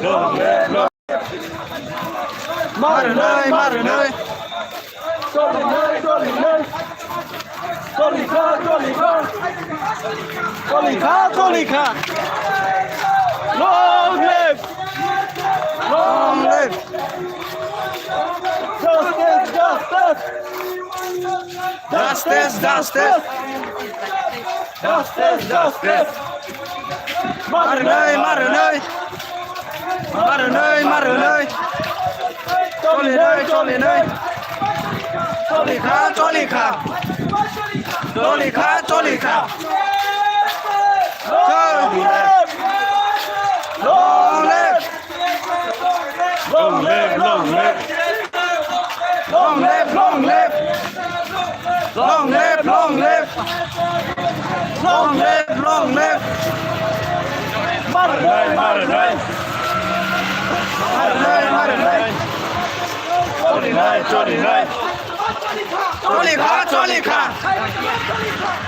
Long live, long. Marın ơi, marın ơi. Tolika. Long live. Long live. Justice. Marın ơi. Trolin ơi. Tolika. Long live. Long live, long live. Long live. Long live. Marın ơi, marın ơi. Trolin ơi.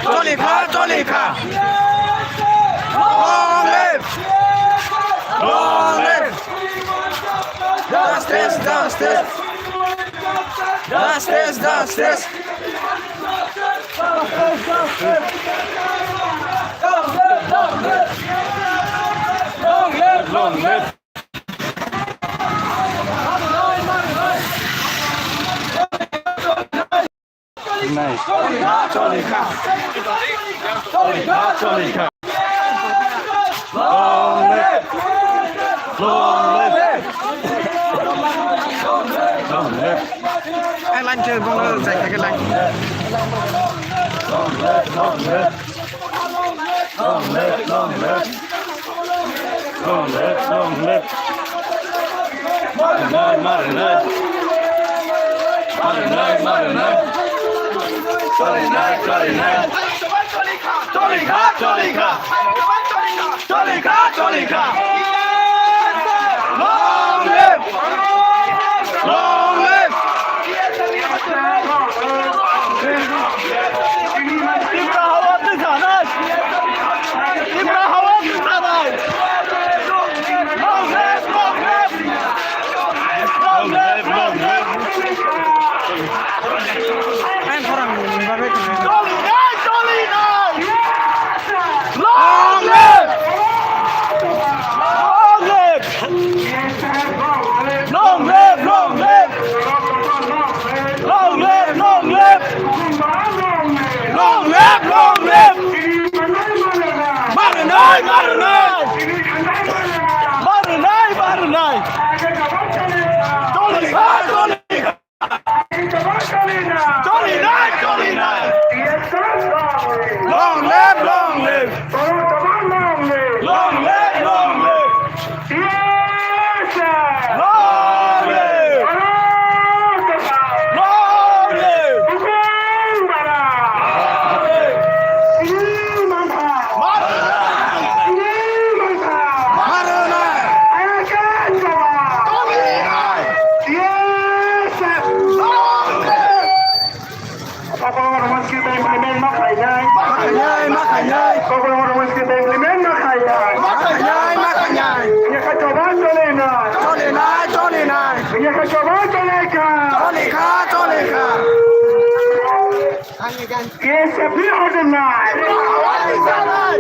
Tolika. Long live. Justice. Long live. Nice. Tolika. Long live. Long live. Anh lanh chơi con ơi, dành cái lanh. Long live. Long live. Marın ơi. Tolika. Long live. Anh orang babe tu. Long live. Marın ơi. Tolika. Long live.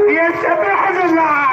يسبح الله